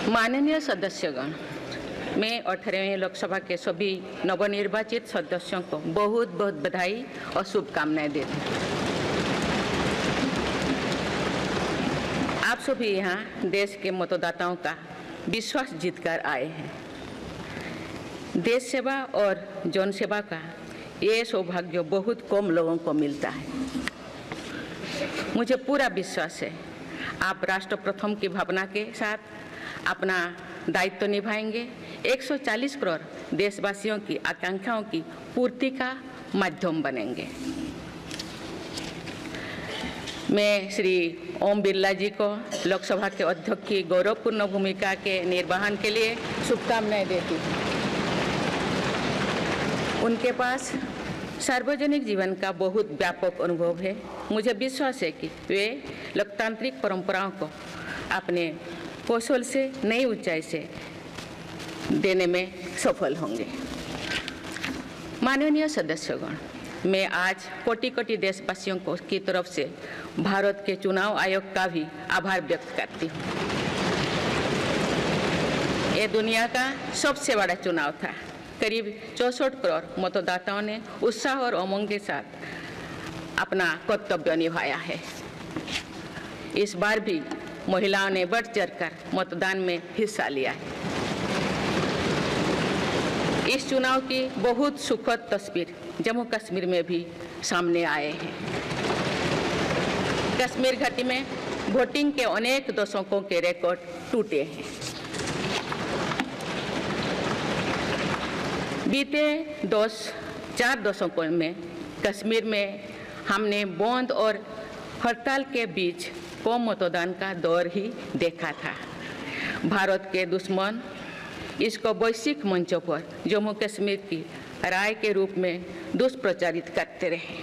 माननीय सदस्यगण, मैं 18वें लोकसभा के सभी नवनिर्वाचित सदस्यों को बहुत बहुत बधाई और शुभकामनाएं देती हूँ। आप सभी यहाँ देश के मतदाताओं का विश्वास जीतकर आए हैं। देश सेवा और जन सेवा का ये सौभाग्य बहुत कम लोगों को मिलता है। मुझे पूरा विश्वास है आप राष्ट्र प्रथम की भावना के साथ अपना दायित्व निभाएंगे, 140 करोड़ देशवासियों की आकांक्षाओं की पूर्ति का माध्यम बनेंगे। मैं श्री ओम बिरला जी को लोकसभा के अध्यक्ष की गौरवपूर्ण भूमिका के निर्वहन के लिए शुभकामनाएं देती हूँ। उनके पास सार्वजनिक जीवन का बहुत व्यापक अनुभव है। मुझे विश्वास है कि वे लोकतांत्रिक परंपराओं को अपने कौशल से नई ऊंचाई से देने में सफल होंगे। माननीय सदस्यगण, मैं आज कोटि कोटि देशवासियों को की तरफ से भारत के चुनाव आयोग का भी आभार व्यक्त करती हूँ। ये दुनिया का सबसे बड़ा चुनाव था। करीब 64 करोड़ मतदाताओं ने उत्साह और उमंग के साथ अपना कर्तव्य निभाया है। इस बार भी महिलाओं ने बढ़ चढ़कर मतदान में हिस्सा लिया है। इस चुनाव की बहुत सुखद तस्वीर जम्मू कश्मीर में भी सामने आए हैं। कश्मीर घाटी में वोटिंग के अनेक दशकों के रिकॉर्ड टूटे हैं। बीते 4 दशकों में कश्मीर में हमने बंद और हड़ताल के बीच कम मतदान का दौर ही देखा था। भारत के दुश्मन इसको वैश्विक मंचों पर जम्मू कश्मीर की राय के रूप में दुष्प्रचारित करते रहे,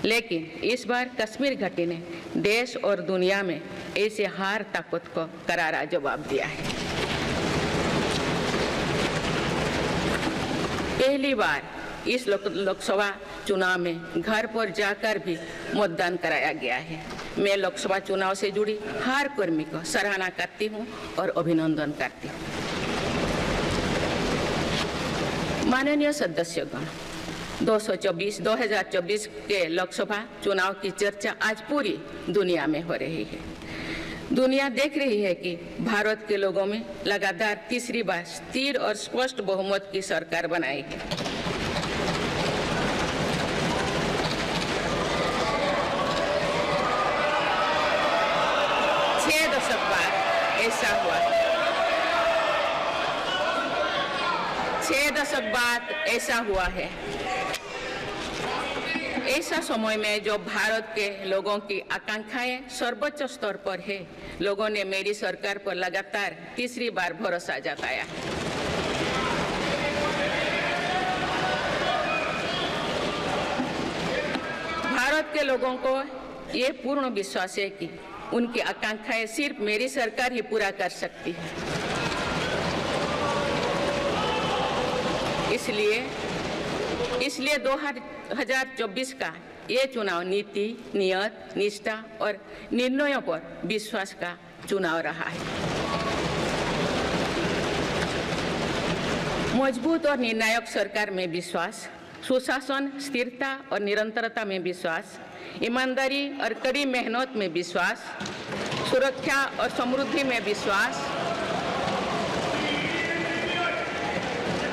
लेकिन इस बार कश्मीर घाटी ने देश और दुनिया में ऐसे हार ताकत को करारा जवाब दिया है। पहली बार इस लोकसभा चुनाव में घर पर जाकर भी मतदान कराया गया है। मैं लोकसभा चुनाव से जुड़ी हर कर्मी को सराहना करती हूं और अभिनंदन करती हूं। माननीय सदस्यगण, 2024 के लोकसभा चुनाव की चर्चा आज पूरी दुनिया में हो रही है। दुनिया देख रही है कि भारत के लोगों में लगातार तीसरी बार स्थिर और स्पष्ट बहुमत की सरकार बनाई है। छह दशक बाद ऐसा हुआ है। ऐसा समय में जो भारत के लोगों की आकांक्षाएं सर्वोच्च स्तर पर है, लोगों ने मेरी सरकार पर लगातार तीसरी बार भरोसा जताया है। भारत के लोगों को ये पूर्ण विश्वास है कि उनकी आकांक्षाएं सिर्फ मेरी सरकार ही पूरा कर सकती है। इसलिए 2024 का ये चुनाव नीति, नियत, निष्ठा और निर्णयों पर विश्वास का चुनाव रहा है। मजबूत और निर्णायक सरकार में विश्वास, सुशासन, स्थिरता और निरंतरता में विश्वास, ईमानदारी और कड़ी मेहनत में विश्वास, सुरक्षा और समृद्धि में विश्वास,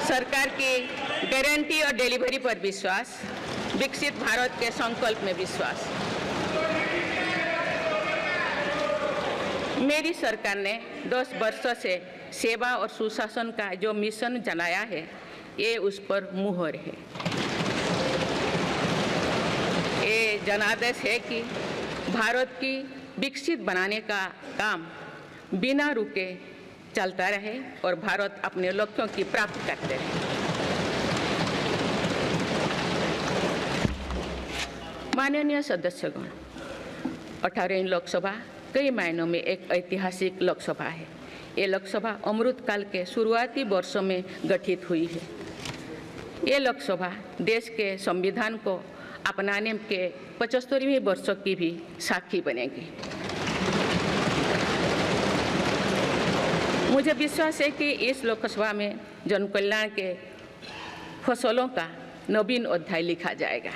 सरकार की गारंटी और डिलीवरी पर विश्वास, विकसित भारत के संकल्प में विश्वास। मेरी सरकार ने 10 वर्षों से सेवा और सुशासन का जो मिशन जनाया है, ये उस पर मुहर है। ये जनादेश है कि भारत की विकसित बनाने का काम बिना रुके चलता रहे और भारत अपने लक्ष्यों की प्राप्ति करते रहे। माननीय सदस्यगण, 18वीं लोकसभा कई मायनों में एक ऐतिहासिक लोकसभा है। ये लोकसभा अमृतकाल के शुरुआती वर्षों में गठित हुई है। ये लोकसभा देश के संविधान को अपनाने के 75वें वर्षों की भी साक्षी बनेगी। मुझे विश्वास है कि इस लोकसभा में जन कल्याण के फसलों का नवीन अध्याय लिखा जाएगा।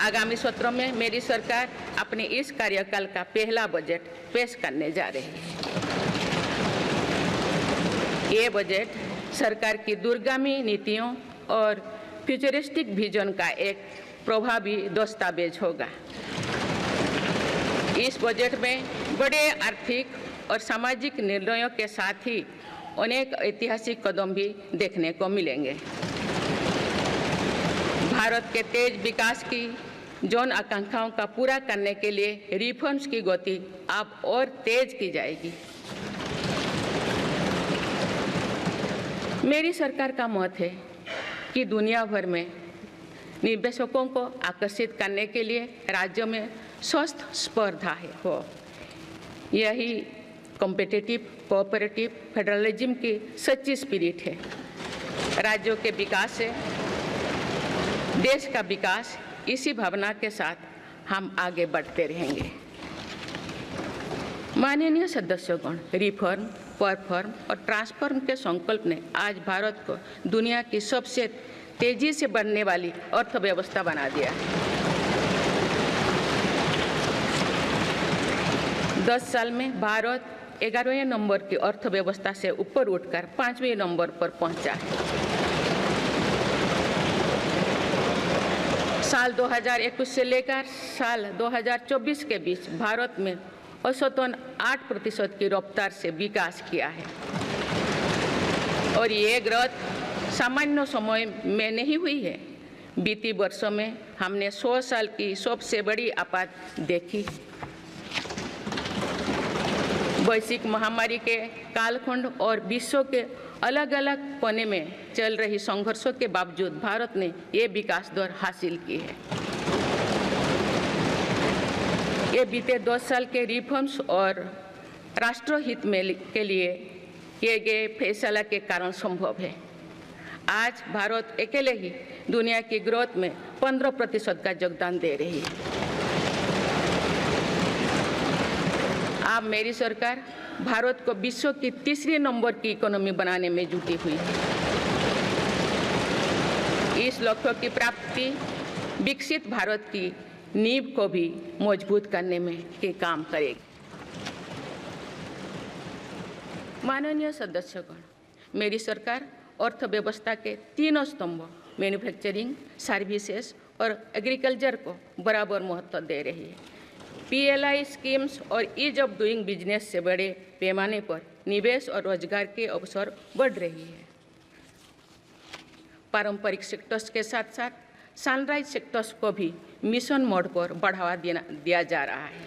आगामी सत्रों में मेरी सरकार अपने इस कार्यकाल का पहला बजट पेश करने जा रही है। ये बजट सरकार की दूरगामी नीतियों और फ्यूचरिस्टिक विजन का एक प्रभावी दस्तावेज होगा। इस बजट में बड़े आर्थिक और सामाजिक निर्णयों के साथ ही अनेक ऐतिहासिक कदम भी देखने को मिलेंगे। भारत के तेज विकास की जन आकांक्षाओं का पूरा करने के लिए रिफॉर्म्स की गति अब और तेज की जाएगी। मेरी सरकार का मत है कि दुनिया भर में निवेशकों को आकर्षित करने के लिए राज्यों में स्वस्थ स्पर्धा हो। यही कॉम्पिटिटिव कोऑपरेटिव फेडरलिज्म की सच्ची स्पिरिट है। राज्यों के विकास से देश का विकास, इसी भावना के साथ हम आगे बढ़ते रहेंगे। माननीय सदस्यगण, रिफॉर्म, परफॉर्म और ट्रांसफॉर्म के संकल्प ने आज भारत को दुनिया की सबसे तेजी से बढ़ने वाली अर्थव्यवस्था बना दिया है। 10 साल में भारत 11वें नंबर की अर्थव्यवस्था से ऊपर उठकर 5वें नंबर पर पहुंचा है। साल 2021 से लेकर साल 2024 के बीच भारत में औसतन 8% की रफ्तार से विकास किया है और ये ग्रोथ सामान्य समय में नहीं हुई है। बीती वर्षों में हमने 100 साल की सबसे बड़ी आपात देखी। वैश्विक महामारी के कालखंड और विश्व के अलग अलग कोने में चल रही संघर्षों के बावजूद भारत ने ये विकास दर हासिल की है। ये बीते 10 साल के रिफॉर्म्स और राष्ट्रहित में के लिए किए गए फैसला के कारण संभव है। आज भारत अकेले ही दुनिया की ग्रोथ में 15% का योगदान दे रही है। अब मेरी सरकार भारत को विश्व की तीसरे नंबर की इकोनॉमी बनाने में जुटी हुई है। इस लक्ष्य की प्राप्ति विकसित भारत की नींव को भी मजबूत करने में के काम करेगी। माननीय सदस्यगण, मेरी सरकार अर्थव्यवस्था के 3 स्तंभ मैन्युफैक्चरिंग, सर्विसेज और एग्रीकल्चर को बराबर महत्व दे रही है। PLI स्कीम्स और ईज ऑफ डूइंग बिजनेस से बड़े पैमाने पर निवेश और रोजगार के अवसर बढ़ रही है। पारंपरिक सेक्टर्स के साथ साथ सनराइज सेक्टर्स को भी मिशन मोड पर बढ़ावा दिया जा रहा है।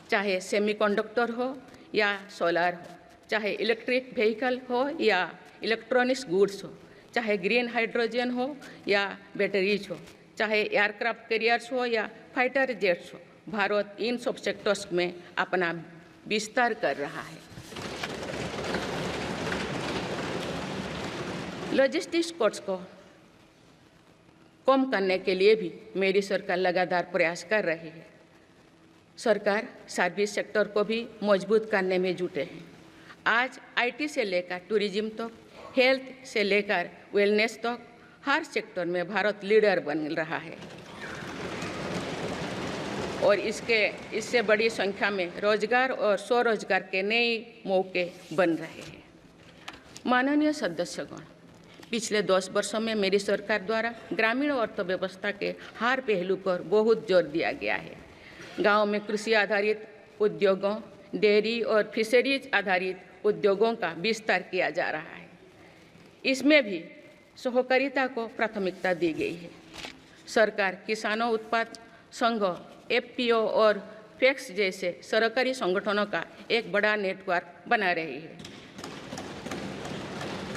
चाहे सेमीकंडक्टर हो या सोलर हो, चाहे इलेक्ट्रिक व्हीकल हो या इलेक्ट्रॉनिक्स गुड्स हो, चाहे ग्रीन हाइड्रोजन हो या बैटरीज हो, चाहे एयरक्राफ्ट कैरियर्स हो या फाइटर जेट्स हो, भारत इन सब सेक्टर्स में अपना विस्तार कर रहा है। लॉजिस्टिक्स कॉस्ट को कम करने के लिए भी मेरी सरकार लगातार प्रयास कर रही है। सरकार सर्विस सेक्टर को भी मजबूत करने में जुटे हैं। आज IT से लेकर टूरिज्म तक, हेल्थ से लेकर वेलनेस तक हर सेक्टर में भारत लीडर बन रहा है और इससे बड़ी संख्या में रोजगार और स्वरोजगार के नए मौके बन रहे हैं। माननीय सदस्यगण, पिछले 10 वर्षों में मेरी सरकार द्वारा ग्रामीण अर्थव्यवस्था के हर पहलू पर बहुत जोर दिया गया है। गांव में कृषि आधारित उद्योगों, डेयरी और फिशरीज आधारित उद्योगों का विस्तार किया जा रहा है। इसमें भी सहकारिता को प्राथमिकता दी गई है। सरकार किसानों उत्पाद संघ, FPO और FACTS जैसे सरकारी संगठनों का एक बड़ा नेटवर्क बना रही है।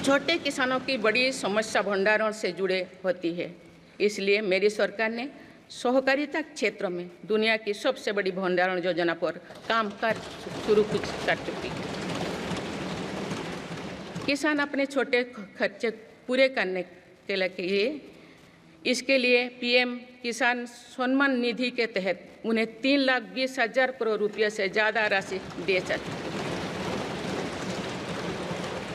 छोटे किसानों की बड़ी समस्या भंडारण से जुड़े होती है, इसलिए मेरी सरकार ने सहकारिता क्षेत्र में दुनिया की सबसे बड़ी भंडारण योजना पर काम शुरू कर चुकी है। किसान अपने छोटे खर्चे पूरे करने के लिए इसके लिए PM किसान सम्मान निधि के तहत उन्हें 3,20,000 करोड़ रुपये से ज़्यादा राशि दे सकते हैं।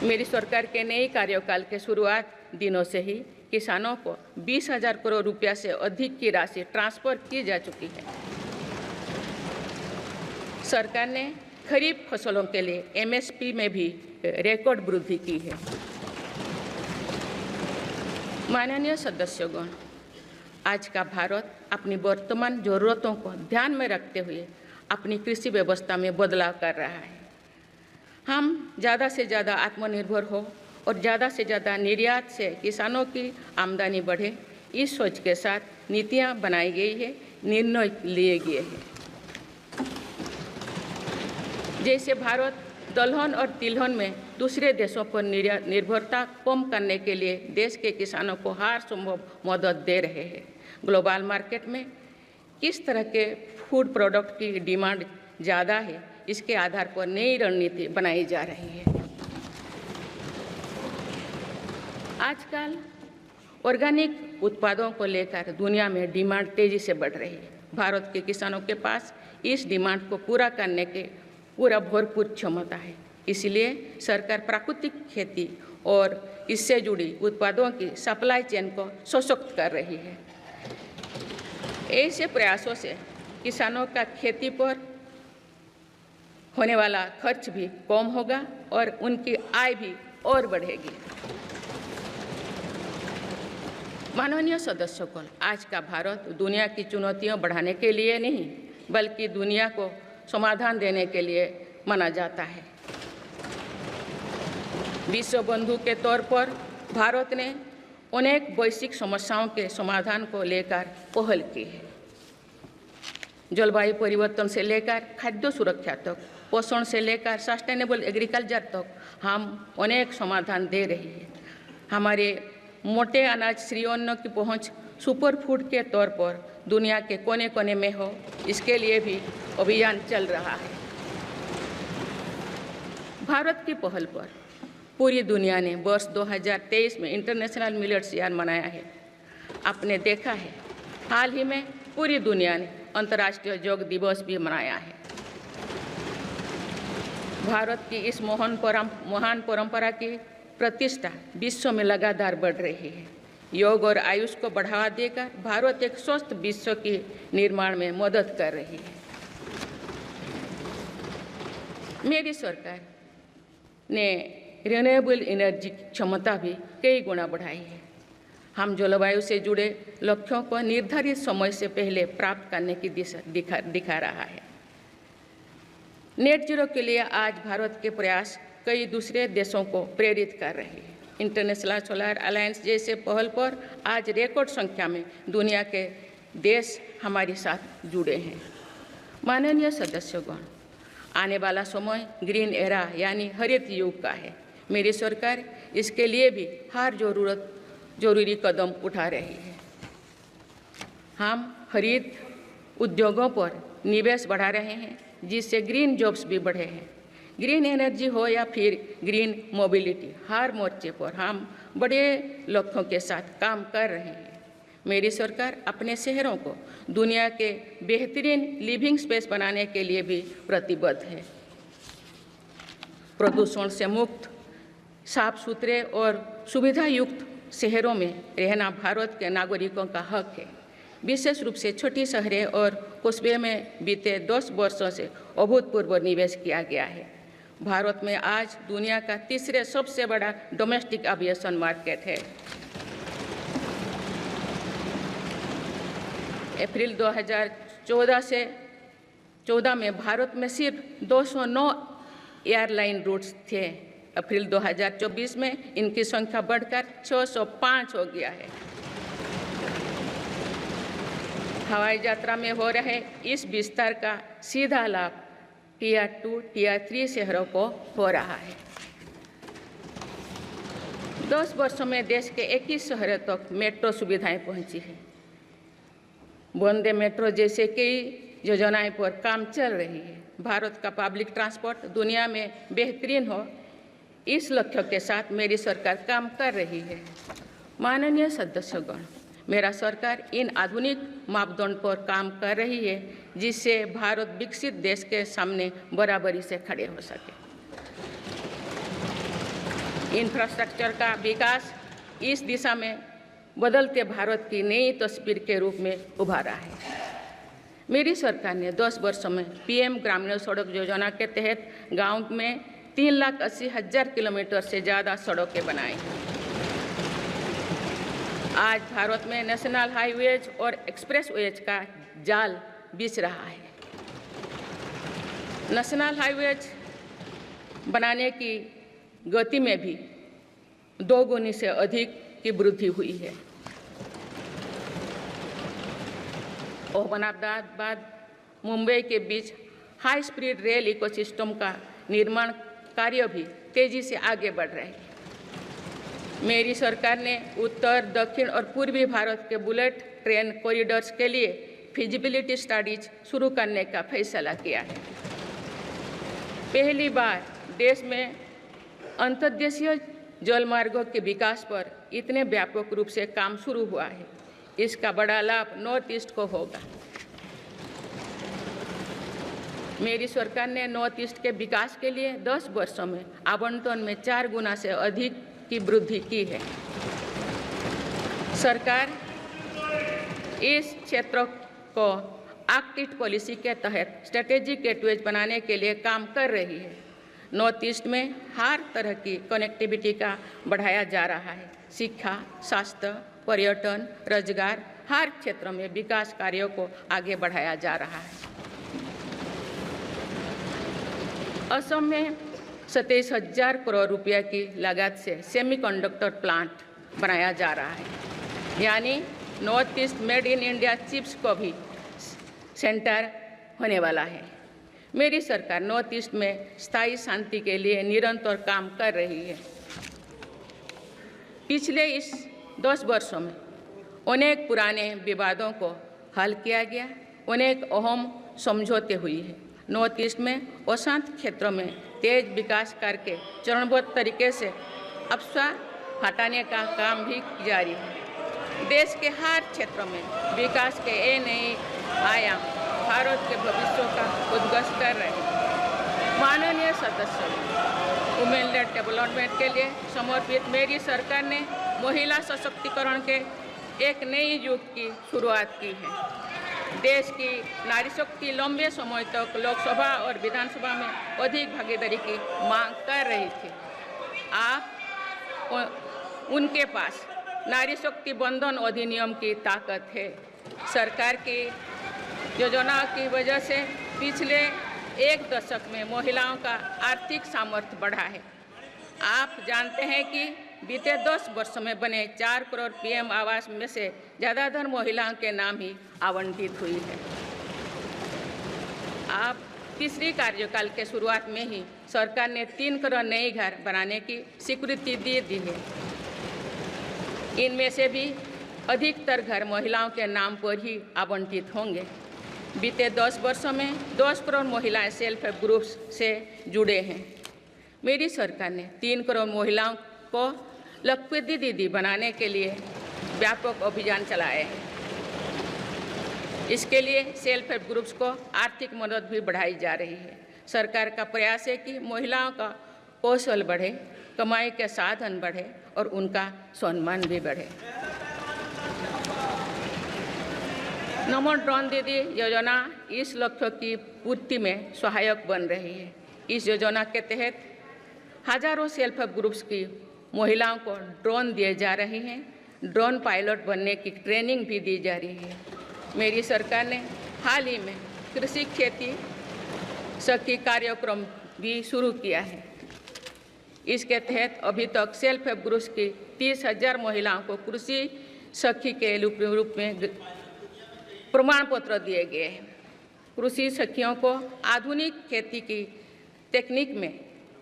मेरी सरकार के नए कार्यकाल के शुरुआत दिनों से ही किसानों को 20,000 करोड़ रुपया से अधिक की राशि ट्रांसफर की जा चुकी है। सरकार ने खरीफ फसलों के लिए एमएसपी में भी रिकॉर्ड वृद्धि की है। माननीय सदस्यगण, आज का भारत अपनी वर्तमान जरूरतों को ध्यान में रखते हुए अपनी कृषि व्यवस्था में बदलाव कर रहा है। हम ज़्यादा से ज़्यादा आत्मनिर्भर हो और ज़्यादा से ज़्यादा निर्यात से किसानों की आमदनी बढ़े, इस सोच के साथ नीतियाँ बनाई गई है, निर्णय लिए गए हैं। जैसे भारत दलहन और तिलहन में दूसरे देशों पर निर्भरता कम करने के लिए देश के किसानों को हर संभव मदद दे रहे हैं। ग्लोबल मार्केट में किस तरह के फूड प्रोडक्ट की डिमांड ज़्यादा है, इसके आधार पर नई रणनीति बनाई जा रही है। आजकल ऑर्गेनिक उत्पादों को लेकर दुनिया में डिमांड तेजी से बढ़ रही है। भारत के किसानों के पास इस डिमांड को पूरा करने के पूरा भरपूर क्षमता है। इसलिए सरकार प्राकृतिक खेती और इससे जुड़ी उत्पादों की सप्लाई चेन को सशक्त कर रही है। ऐसे प्रयासों से किसानों का खेती पर होने वाला खर्च भी कम होगा और उनकी आय भी और बढ़ेगी। माननीय सदस्यगण, आज का भारत दुनिया की चुनौतियां बढ़ाने के लिए नहीं बल्कि दुनिया को समाधान देने के लिए माना जाता है। विश्व बंधु के तौर पर भारत ने अनेक वैश्विक समस्याओं के समाधान को लेकर पहल की है। जलवायु परिवर्तन से लेकर खाद्य सुरक्षा तक, पोषण से लेकर सस्टेनेबल एग्रीकल्चर तक हम अनेक समाधान दे रही है। हमारे मोटे अनाज श्री अन्न की पहुंच सुपर फूड के तौर पर दुनिया के कोने कोने में हो, इसके लिए भी अभियान चल रहा है। भारत की पहल पर पूरी दुनिया ने वर्ष 2023 में इंटरनेशनल मिलेट्स ईयर मनाया है। आपने देखा है, हाल ही में पूरी दुनिया ने अंतर्राष्ट्रीय योग दिवस भी मनाया है। भारत की इस महान परंपरा की प्रतिष्ठा विश्व में लगातार बढ़ रही है। योग और आयुष को बढ़ावा देकर भारत एक स्वस्थ विश्व के निर्माण में मदद कर रही है। मेरी सरकार ने रिन्यूएबल एनर्जी की क्षमता भी कई गुना बढ़ाई है। हम जलवायु से जुड़े लक्ष्यों को निर्धारित समय से पहले प्राप्त करने की दिशा दिखा रहा है। नेट जीरो के लिए आज भारत के प्रयास कई दूसरे देशों को प्रेरित कर रहे हैं। इंटरनेशनल सोलर अलायंस जैसे पहल पर आज रिकॉर्ड संख्या में दुनिया के देश हमारे साथ जुड़े हैं। माननीय सदस्यगण, आने वाला समय ग्रीन एरा यानी हरित युग का है। मेरी सरकार इसके लिए भी हर जरूरी कदम उठा रही है। हम हरित उद्योगों पर निवेश बढ़ा रहे हैं, जिससे ग्रीन जॉब्स भी बढ़े हैं। ग्रीन एनर्जी हो या फिर ग्रीन मोबिलिटी, हर मोर्चे पर हम बड़े लक्ष्यों के साथ काम कर रहे हैं। मेरी सरकार अपने शहरों को दुनिया के बेहतरीन लिविंग स्पेस बनाने के लिए भी प्रतिबद्ध है। प्रदूषण से मुक्त, साफ सुथरे और सुविधा युक्त शहरों में रहना भारत के नागरिकों का हक है। विशेष रूप से छोटी शहरें और कस्बे में बीते 10 वर्षों से अभूतपूर्व निवेश किया गया है। भारत में आज दुनिया का तीसरे सबसे बड़ा डोमेस्टिक एविएशन मार्केट है। अप्रैल 2014 में भारत में सिर्फ 209 एयरलाइन रूट्स थे। अप्रैल 2024 में इनकी संख्या बढ़कर 605 हो गया है। हवाई यात्रा में हो रहे इस विस्तार का सीधा लाभ टियर 2, टियर 3 शहरों को हो रहा है। 10 वर्षों में देश के 21 शहरों तक मेट्रो सुविधाएं पहुंची है। वंदे मेट्रो जैसे कई योजनाएं पर काम चल रही है। भारत का पब्लिक ट्रांसपोर्ट दुनिया में बेहतरीन हो, इस लक्ष्य के साथ मेरी सरकार काम कर रही है। माननीय सदस्यगण, मेरा सरकार इन आधुनिक मापदंड पर काम कर रही है, जिससे भारत विकसित देश के सामने बराबरी से खड़े हो सके। इंफ्रास्ट्रक्चर का विकास इस दिशा में बदलते भारत की नई तस्वीर के रूप में उभारा है। मेरी सरकार ने 10 वर्षों में पीएम ग्रामीण सड़क योजना के तहत गांव में 3,80,000 किलोमीटर से ज़्यादा सड़कें बनाई। आज भारत में नेशनल हाईवेज और एक्सप्रेसवेज का जाल बिछ रहा है। नेशनल हाईवेज बनाने की गति में भी 2 गुनी से अधिक की वृद्धि हुई है। अहमदाबाद मुंबई के बीच हाई स्पीड रेल इकोसिस्टम का निर्माण कार्य भी तेजी से आगे बढ़ रहा है। मेरी सरकार ने उत्तर, दक्षिण और पूर्वी भारत के बुलेट ट्रेन कॉरिडोर्स के लिए फिजिबिलिटी स्टडीज शुरू करने का फैसला किया है। पहली बार देश में अंतर्देशीय जलमार्गों के विकास पर इतने व्यापक रूप से काम शुरू हुआ है। इसका बड़ा लाभ नॉर्थ ईस्ट को होगा। मेरी सरकार ने नॉर्थ ईस्ट के विकास के लिए 10 वर्षों में आवंटन में 4 गुना से अधिक की वृद्धि की है। सरकार इस क्षेत्र को एक्ट ईस्ट पॉलिसी के तहत स्ट्रेटेजिक गेटवेज बनाने के लिए काम कर रही है। नॉर्थ ईस्ट में हर तरह की कनेक्टिविटी का बढ़ाया जा रहा है। शिक्षा, स्वास्थ्य, पर्यटन, रोजगार, हर क्षेत्र में विकास कार्यों को आगे बढ़ाया जा रहा है। असम में 27,000 करोड़ रुपया की लागत से सेमीकंडक्टर प्लांट बनाया जा रहा है। यानी north east made in India chips को भी सेंटर होने वाला है। मेरी सरकार नॉर्थ ईस्ट में स्थायी शांति के लिए निरंतर काम कर रही है। पिछले इस 10 वर्षों में अनेक पुराने विवादों को हल किया गया, अनेक अहम समझौते हुए हैं। नॉर्थ ईस्ट में अशांत क्षेत्रों में तेज विकास करके चरणबद्ध तरीके से अफवाह हटाने का काम भी जारी है। देश के हर क्षेत्रों में विकास के नए आयाम भारत के भविष्य का उद्घोष कर रहे हैं। माननीय सदस्य, वुमेन लेड डेवलपमेंट के लिए समर्पित मेरी सरकार ने महिला सशक्तिकरण के एक नई युग की शुरुआत की है। देश की नारी शक्ति लंबे समय तक लोकसभा और विधानसभा में अधिक भागीदारी की मांग कर रही थी। आप उनके पास नारी शक्ति बंधन अधिनियम की ताकत है। सरकार की योजनाओं की वजह से पिछले 1 दशक में महिलाओं का आर्थिक सामर्थ्य बढ़ा है। आप जानते हैं कि बीते 10 वर्षों में बने 4 करोड़ पीएम आवास में से ज़्यादातर महिलाओं के नाम ही आवंटित हुई है। आप तीसरी कार्यकाल के शुरुआत में ही सरकार ने 3 करोड़ नए घर बनाने की स्वीकृति दे दी है। इनमें से भी अधिकतर घर महिलाओं के नाम पर ही आवंटित होंगे। बीते 10 वर्षों में 10 करोड़ महिलाएं सेल्फ हेल्प ग्रुप्स से जुड़े हैं। मेरी सरकार ने 3 करोड़ महिलाओं को लखपति दीदी बनाने के लिए व्यापक अभियान चलाए हैं। इसके लिए सेल्फ हेल्प ग्रुप्स को आर्थिक मदद भी बढ़ाई जा रही है। सरकार का प्रयास है कि महिलाओं का कौशल बढ़े, कमाई के साधन बढ़े और उनका सम्मान भी बढ़े। नमो ड्रोन दीदी योजना इस लक्ष्य की पूर्ति में सहायक बन रही है। इस योजना के तहत हजारों सेल्फ हेल्प ग्रुप्स की महिलाओं को ड्रोन दिए जा रहे हैं। ड्रोन पायलट बनने की ट्रेनिंग भी दी जा रही है। मेरी सरकार ने हाल ही में कृषि खेती सखी कार्यक्रम भी शुरू किया है। इसके तहत अभी तक सेल्फ हेल्प ग्रुप्स की 30,000 महिलाओं को कृषि सखी के रूप में प्रमाण पत्र दिए गए हैं। कृषि सखियों को आधुनिक खेती की तकनीक में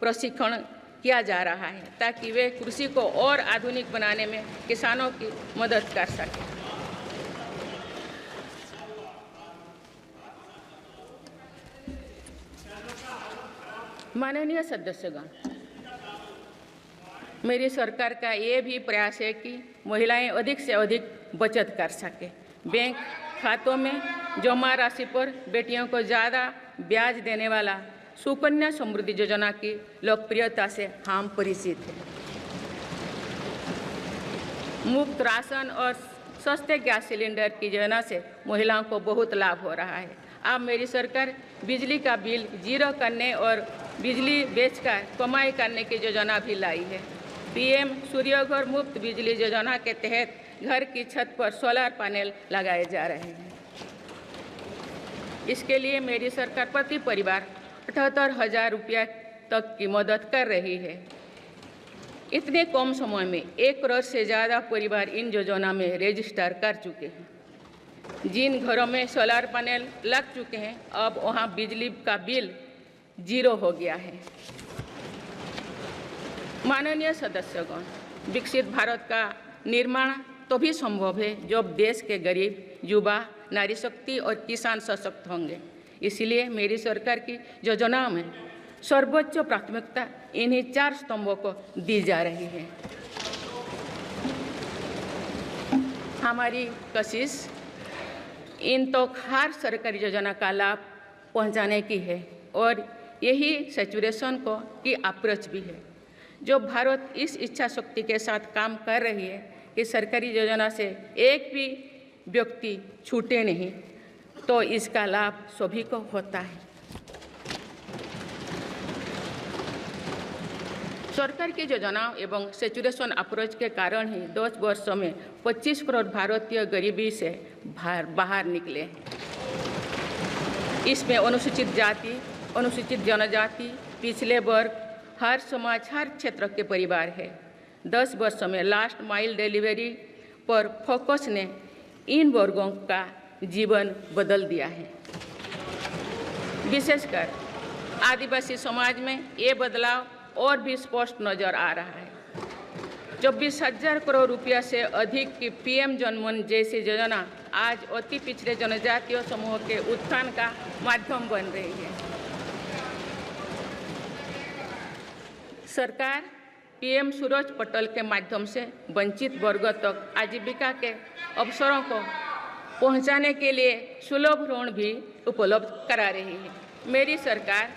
प्रशिक्षण किया जा रहा है ताकि वे कृषि को और आधुनिक बनाने में किसानों की मदद कर सकें। माननीय सदस्यगण, मेरी सरकार का ये भी प्रयास है कि महिलाएं अधिक से अधिक बचत कर सकें। बैंक खातों में जमा राशि पर बेटियों को ज़्यादा ब्याज देने वाला सुकन्या समृद्धि योजना की लोकप्रियता से हम परिचित हैं। मुफ्त राशन और सस्ते गैस सिलेंडर की योजना से महिलाओं को बहुत लाभ हो रहा है। अब मेरी सरकार बिजली का बिल जीरो करने और बिजली बेचकर कमाई करने की योजना भी लाई है। पीएम सूर्यघर मुफ्त बिजली योजना के तहत घर की छत पर सोलर पैनल लगाए जा रहे हैं। इसके लिए मेरी सरकार प्रति परिवार 78,000 रुपया तक की मदद कर रही है। इतने कम समय में 1 करोड़ से ज़्यादा परिवार इन योजना में रजिस्टर कर चुके हैं। जिन घरों में सोलर पैनल लग चुके हैं, अब वहां बिजली का बिल जीरो हो गया है। माननीय सदस्यगण, विकसित भारत का निर्माण तभी संभव है जब देश के गरीब, युवा, नारी शक्ति और किसान सशक्त होंगे। इसलिए मेरी सरकार की योजनाओं में सर्वोच्च प्राथमिकता इन्हीं 4 स्तंभों को दी जा रही है। हमारी कोशिश इन तो हर सरकारी योजना का लाभ पहुंचाने की है और यही सैचुरेशन को की अप्रोच भी है। जो भारत इस इच्छा शक्ति के साथ काम कर रही है कि सरकारी योजना से एक भी व्यक्ति छूटे नहीं, तो इसका लाभ सभी को होता है। सरकार की योजनाओं एवं सैचुरेशन अप्रोच के कारण ही 10 वर्षों में 25 करोड़ भारतीय गरीबी से बाहर निकले हैं। इसमें अनुसूचित जाति, अनुसूचित जनजाति, पिछले वर्ग, हर समाज, हर क्षेत्र के परिवार है। 10 वर्षों में लास्ट माइल डिलीवरी पर फोकस ने इन वर्गों का जीवन बदल दिया है। विशेषकर आदिवासी समाज में ये बदलाव और भी स्पष्ट नजर आ रहा है। 24,000 करोड़ रुपया से अधिक की पीएम जनमन जैसी योजना आज अति पिछड़े जनजातीय समूह के उत्थान का माध्यम बन रही है। सरकार पीएम सूरज पटल के माध्यम से वंचित वर्गों तक आजीविका के अवसरों को पहुंचाने के लिए सुलभ ऋण भी उपलब्ध करा रही है। मेरी सरकार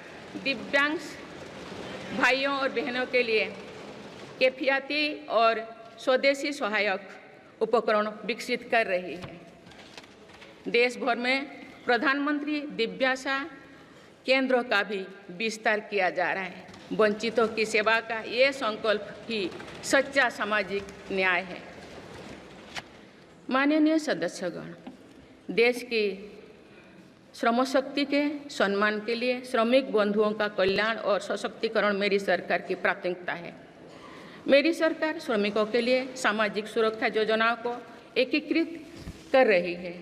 दिव्यांग भाइयों और बहनों के लिए किफायती और स्वदेशी सहायक उपकरण विकसित कर रही है। देश भर में प्रधानमंत्री दिव्याशा केंद्रों का भी विस्तार किया जा रहा है। वंचितों की सेवा का ये संकल्प ही सच्चा सामाजिक न्याय है। माननीय सदस्यगण, देश की श्रम शक्ति के सम्मान के लिए श्रमिक बंधुओं का कल्याण और सशक्तिकरण मेरी सरकार की प्राथमिकता है। मेरी सरकार श्रमिकों के लिए सामाजिक सुरक्षा योजनाओं को एकीकृत कर रही है।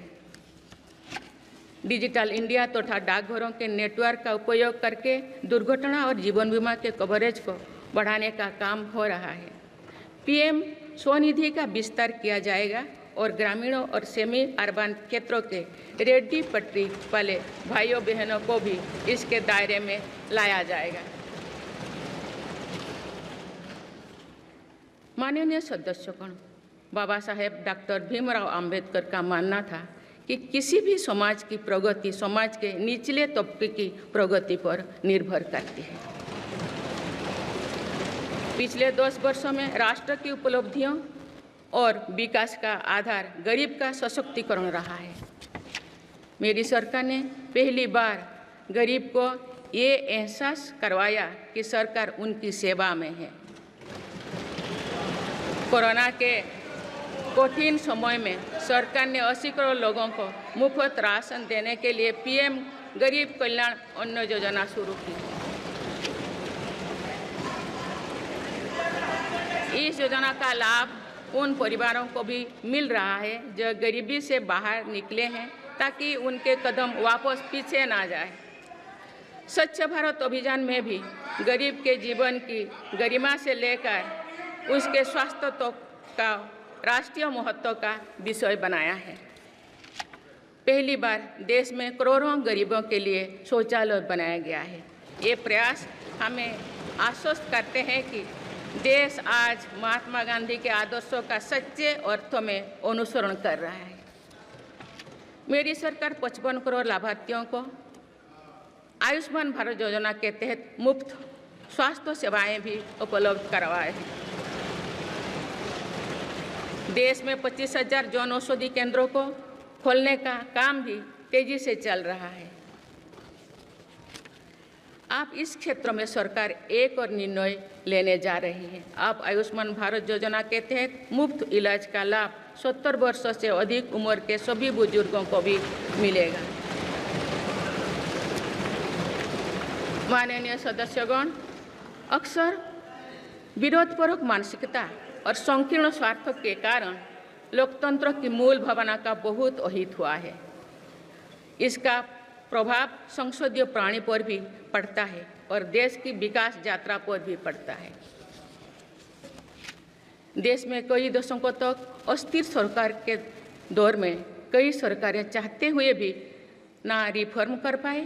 डिजिटल इंडिया तथा डाकघरों के नेटवर्क का उपयोग करके दुर्घटना और जीवन बीमा के कवरेज को बढ़ाने का काम हो रहा है। पीएम स्वनिधि का विस्तार किया जाएगा और ग्रामीणों और सेमी अर्बन क्षेत्रों के रेहड़ी पटरी वाले भाइयों बहनों को भी इसके दायरे में लाया जाएगा। माननीय सदस्यगण, बाबा साहेब डॉक्टर भीमराव अंबेडकर का मानना था कि किसी भी समाज की प्रगति समाज के निचले तबके की प्रगति पर निर्भर करती है। पिछले 10 वर्षों में राष्ट्र की उपलब्धियों और विकास का आधार गरीब का सशक्तिकरण रहा है। मेरी सरकार ने पहली बार गरीब को ये एहसास करवाया कि सरकार उनकी सेवा में है। कोरोना के कठिन समय में सरकार ने 80 करोड़ लोगों को मुफ्त राशन देने के लिए पीएम गरीब कल्याण अन्न योजना शुरू की। इस योजना का लाभ उन परिवारों को भी मिल रहा है जो गरीबी से बाहर निकले हैं, ताकि उनके कदम वापस पीछे ना जाए। स्वच्छ भारत अभियान में भी गरीब के जीवन की गरिमा से लेकर उसके स्वास्थ्य तक का राष्ट्रीय महत्व का विषय बनाया है। पहली बार देश में करोड़ों गरीबों के लिए शौचालय बनाया गया है। ये प्रयास हमें आश्वस्त करते हैं कि देश आज महात्मा गांधी के आदर्शों का सच्चे अर्थों में अनुसरण कर रहा है। मेरी सरकार 55 करोड़ लाभार्थियों को आयुष्मान भारत योजना के तहत मुफ्त स्वास्थ्य सेवाएं भी उपलब्ध करवाए हैं। देश में 25,000 जन औषधि केंद्रों को खोलने का काम भी तेजी से चल रहा है। आप इस क्षेत्र में सरकार एक और निर्णय लेने जा रही है। आप आयुष्मान भारत योजना के तहत मुफ्त इलाज का लाभ 70 वर्ष से अधिक उम्र के सभी बुजुर्गों को भी मिलेगा। माननीय सदस्यगण, अक्सर विरोधपूर्वक मानसिकता और संकीर्ण स्वार्थों के कारण लोकतंत्र की मूल भावना का बहुत अहित हुआ है। इसका प्रभाव संसदीय प्रणाली पर भी पड़ता है और देश की विकास यात्रा पर भी पड़ता है। देश में कई दशकों तक अस्थिर सरकार के दौर में कई सरकारें चाहते हुए भी ना रिफॉर्म कर पाए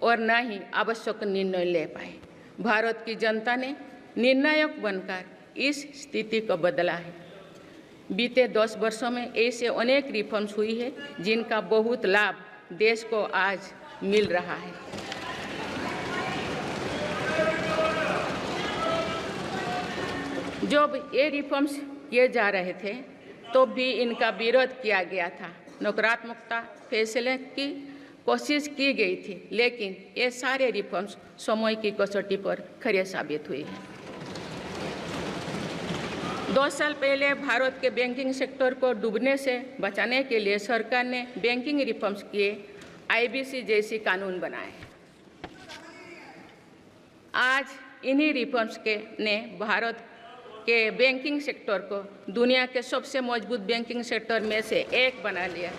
और ना ही आवश्यक निर्णय ले पाए। भारत की जनता ने निर्णायक बनकर इस स्थिति को बदला है। बीते 10 वर्षों में ऐसे अनेक रिफॉर्म्स हुई है जिनका बहुत लाभ देश को आज मिल रहा है। जब ये रिफॉर्म्स किए जा रहे थे तो भी इनका विरोध किया गया था। नकारात्मकता फैसले की कोशिश की गई थी, लेकिन ये सारे रिफॉर्म्स समय की कसौटी पर खरे साबित हुए हैं। 2 साल पहले भारत के बैंकिंग सेक्टर को डूबने से बचाने के लिए सरकार ने बैंकिंग रिफॉर्म्स किए, IBC जैसी कानून बनाए। आज इन्हीं रिफॉर्म्स ने भारत के बैंकिंग सेक्टर को दुनिया के सबसे मजबूत बैंकिंग सेक्टर में से एक बना लिया।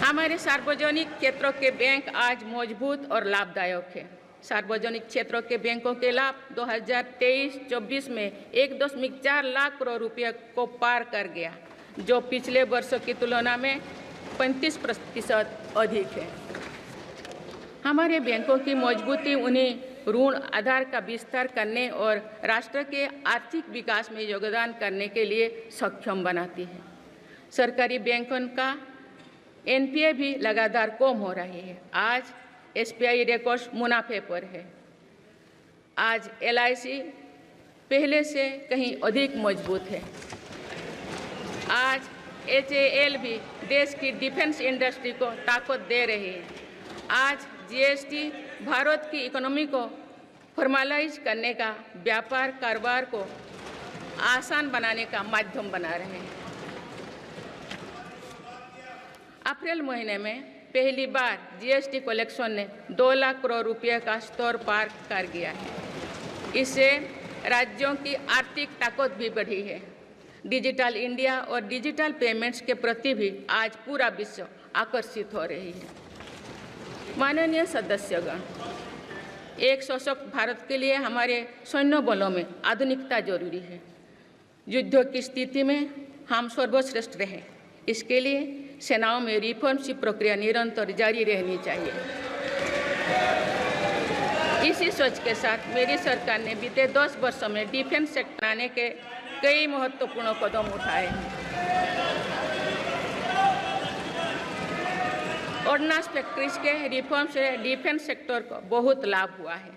हमारे सार्वजनिक क्षेत्रों के बैंक आज मजबूत और लाभदायक है। सार्वजनिक क्षेत्रों के बैंकों के लाभ 2023-24 में 1.4 लाख करोड़ रुपये को पार कर गया, जो पिछले वर्षों की तुलना में 35% अधिक है। हमारे बैंकों की मजबूती उन्हें ऋण आधार का विस्तार करने और राष्ट्र के आर्थिक विकास में योगदान करने के लिए सक्षम बनाती है। सरकारी बैंकों का NPA भी लगातार कम हो रही है। आज SBI रिकॉर्ड मुनाफे पर है। आज LIC पहले से कहीं अधिक मजबूत है। आज HAL भी देश की डिफेंस इंडस्ट्री को ताकत दे रही है। आज GST भारत की इकोनॉमी को फॉर्मलाइज करने का, व्यापार कारोबार को आसान बनाने का माध्यम बना रहे हैं। अप्रैल महीने में पहली बार GST कलेक्शन ने 2 लाख करोड़ रुपये का स्तर पार कर गया है। इससे राज्यों की आर्थिक ताकत भी बढ़ी है। डिजिटल इंडिया और डिजिटल पेमेंट्स के प्रति भी आज पूरा विश्व आकर्षित हो रही है। माननीय सदस्यगण, एक सशक्त भारत के लिए हमारे सैन्य बलों में आधुनिकता जरूरी है। युद्ध की स्थिति में हम सर्वश्रेष्ठ रहें, इसके लिए सेनाओं में रिफॉर्म्स की प्रक्रिया निरंतर जारी रहनी चाहिए। इसी सोच के साथ मेरी सरकार ने बीते 10 वर्षों में डिफेंस सेक्टर बनाने के कई महत्वपूर्ण कदम उठाए हैं। ऑर्डिनेंस फैक्ट्रीज के रिफॉर्म से डिफेंस सेक्टर को बहुत लाभ हुआ है।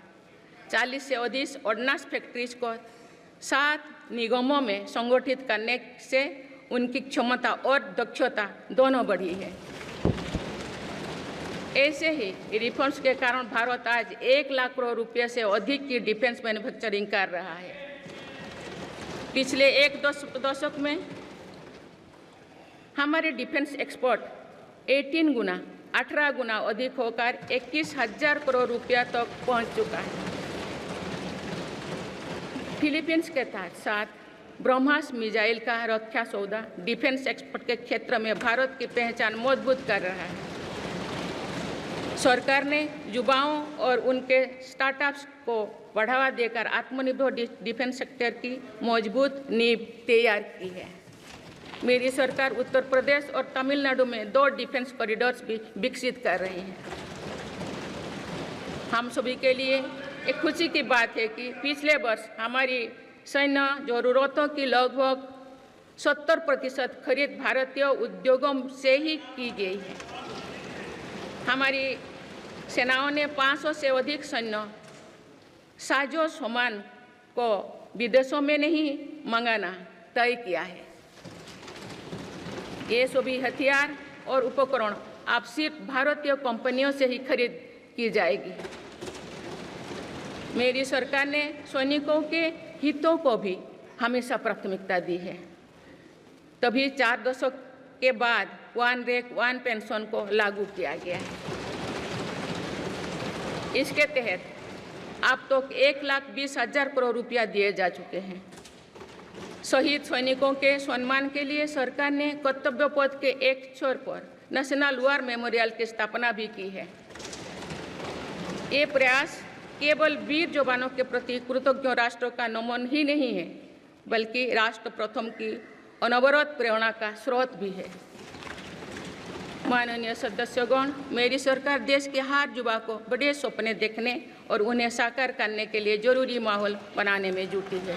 40 से अधिक ऑर्डिनेंस फैक्ट्रीज को 7 निगमों में संगठित करने से उनकी क्षमता और दक्षता दोनों बढ़ी है। ऐसे ही रिफॉर्म्स के कारण भारत आज 1 लाख करोड़ रुपये से अधिक की डिफेंस मैन्युफैक्चरिंग कर रहा है। पिछले एक दशक में हमारे डिफेंस एक्सपोर्ट 18 गुना अधिक होकर 21,000 करोड़ रुपया तक पहुंच चुका है। फिलीपींस के साथ ब्रह्मास मिसाइल का रक्षा सौदा डिफेंस एक्सपोर्ट के क्षेत्र में भारत की पहचान मजबूत कर रहा है। सरकार ने युवाओं और उनके स्टार्टअप्स को बढ़ावा देकर आत्मनिर्भर डिफेंस सेक्टर की मजबूत नींव तैयार की है। मेरी सरकार उत्तर प्रदेश और तमिलनाडु में 2 डिफेंस कॉरिडोर्स भी विकसित कर रही है। हम सभी के लिए एक खुशी की बात है कि पिछले वर्ष हमारी सैन्य जरूरतों की लगभग 70% खरीद भारतीय उद्योगों से ही की गई है। हमारी सेनाओं ने 500 से अधिक सैन्य साजो सामान को विदेशों में नहीं मंगाना तय किया है। ये सभी हथियार और उपकरण अब सिर्फ भारतीय कंपनियों से ही खरीद की जाएगी। मेरी सरकार ने सैनिकों के हितों को भी हमेशा प्राथमिकता दी है, तभी 4 दशक के बाद वन रैंक वन पेंशन को लागू किया गया है। इसके तहत अब तो 1,20,000 करोड़ रुपया दिए जा चुके हैं। शहीद सैनिकों के सम्मान के लिए सरकार ने कर्तव्य पथ के एक छोर पर नेशनल वॉर मेमोरियल की स्थापना भी की है। ये प्रयास केवल वीर जवानों के प्रति कृतज्ञ राष्ट्र का नमन ही नहीं है, बल्कि राष्ट्र प्रथम की अनवरत प्रेरणा का स्रोत भी है। माननीय सदस्यगण, मेरी सरकार देश के हर युवा को बड़े सपने देखने और उन्हें साकार करने के लिए जरूरी माहौल बनाने में जुटी है।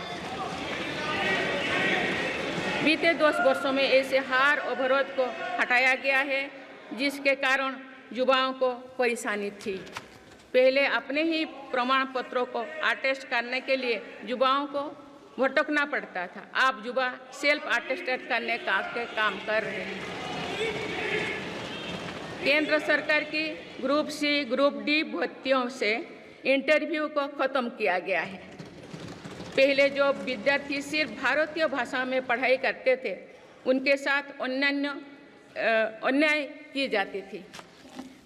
बीते 10 वर्षों में ऐसे हर अवरोध को हटाया गया है जिसके कारण युवाओं को परेशानी थी। पहले अपने ही प्रमाण पत्रों को अटेस्ट करने के लिए युवाओं को भटकना पड़ता था। अब युवा सेल्फ अटेस्टेड करने का काम कर रहे हैं। केंद्र सरकार की ग्रुप सी, ग्रुप डी भर्तियों से इंटरव्यू को खत्म किया गया है। पहले जो विद्यार्थी सिर्फ भारतीय भाषा में पढ़ाई करते थे, उनके साथ अन्याय की जाती थी।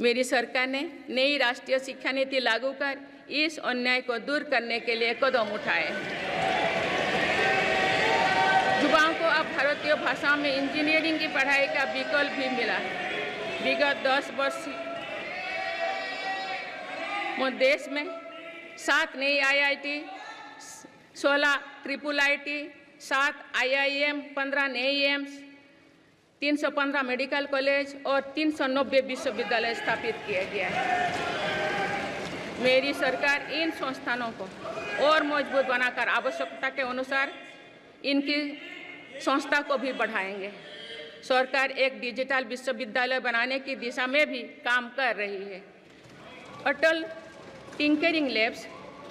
मेरी सरकार ने नई राष्ट्रीय शिक्षा नीति लागू कर इस अन्याय को दूर करने के लिए कदम उठाए। युवाओं को अब भारतीय भाषा में इंजीनियरिंग की पढ़ाई का विकल्प भी मिला है। विगत 10 वर्ष में देश में 7 नई IIT, 16 IIIT, 7 IIM, 15 नए एम्स, 315 मेडिकल कॉलेज और 390 विश्वविद्यालय स्थापित किया गया है। मेरी सरकार इन संस्थानों को और मजबूत बनाकर आवश्यकता के अनुसार इनकी संस्था को भी बढ़ाएंगे। सरकार एक डिजिटल विश्वविद्यालय बनाने की दिशा में भी काम कर रही है। अटल टिंकरिंग लैब्स,